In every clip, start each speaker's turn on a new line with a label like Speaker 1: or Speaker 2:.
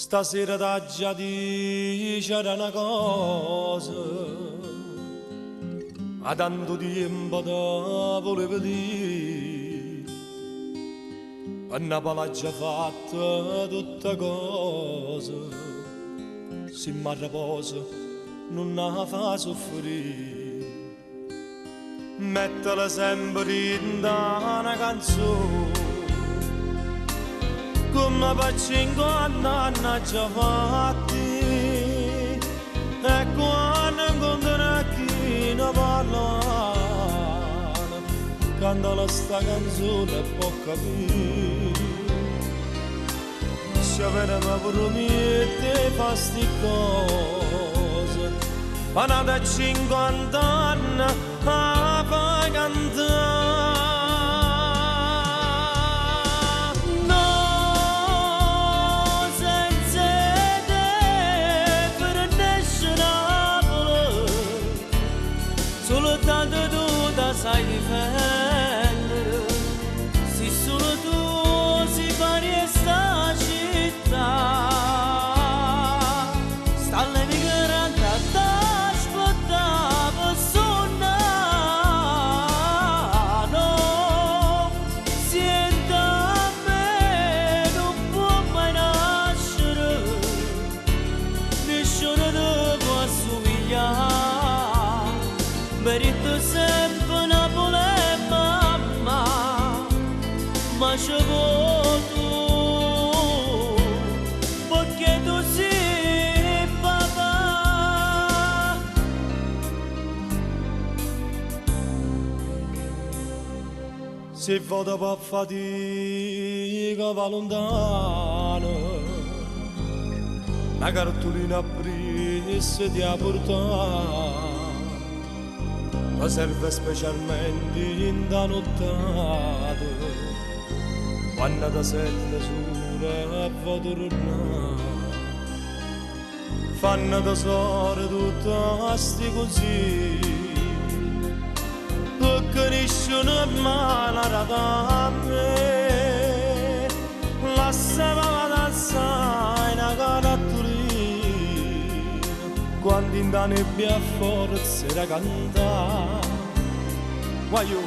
Speaker 1: Stasera t'ha già dicere una cosa, ma tanto tempo te volevo dire, per Napoli ha già fatto tutta cosa, se mi riposa non la fa soffrire, mettila sempre in una canzone, come per 50 anni già fatti, e quando incontrano chi ne parla, cantano sta canzone e può capire, se veniamo promette fa sti cose, ma da 50 anni a fai cantare.
Speaker 2: Soltanto tu da sai difendere, se solo tu si pari sta città, sta l'emigrante a t'aspettare per suonare, no, siente a me non può mai nascere, nessuno ti può assomigliare. Merito sempre Napoli e mamma, ma ci vuoi tu, perché tu sei papà.
Speaker 1: Se vado per fatica va lontano, una cartolina presa ti ha portato, ma serve specialmente in da nottata, quando da sette sola e va tornare, fanno tesoro tutta sti così, perché nessuno mai la me, lasciava danzare in cartolina, quando in da nebbia forza era cantare, guaio,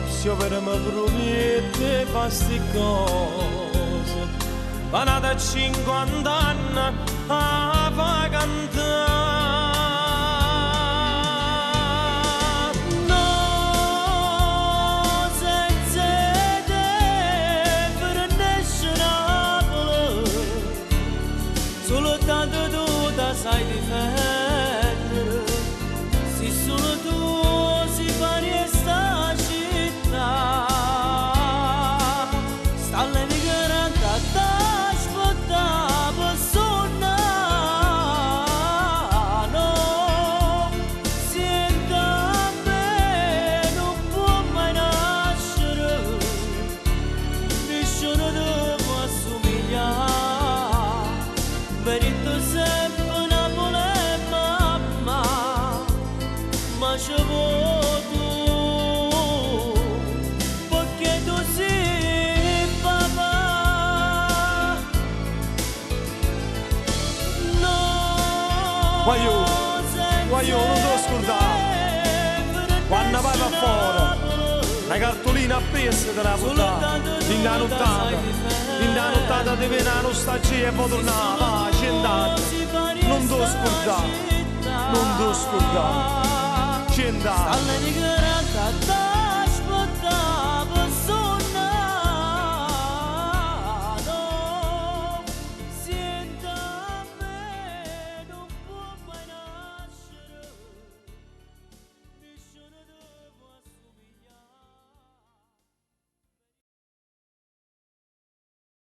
Speaker 1: se io per me promette fa sti cose, ma da 50 anni a fa cantare.
Speaker 2: No, senza te per nessun Napoli, soltanto tu da sai difendere, se solo tu si pari sta città, sta l'emigrante a t'aspettare per suonare, no, siente a me non può mai nascere, nessuno ti può assomigliare, merito sempre Napoli e mamma, ma ci vuoi tu, perché tu sei papà. No,
Speaker 1: Guaio, non te lo scordare, quando vai là fuori, la cartolina appesa te la portare, in da nottata ti viene la nostalgia e poi tornare, va, c'è non te lo scordare, non te lo scordare, c'è
Speaker 2: sta l'emigrante a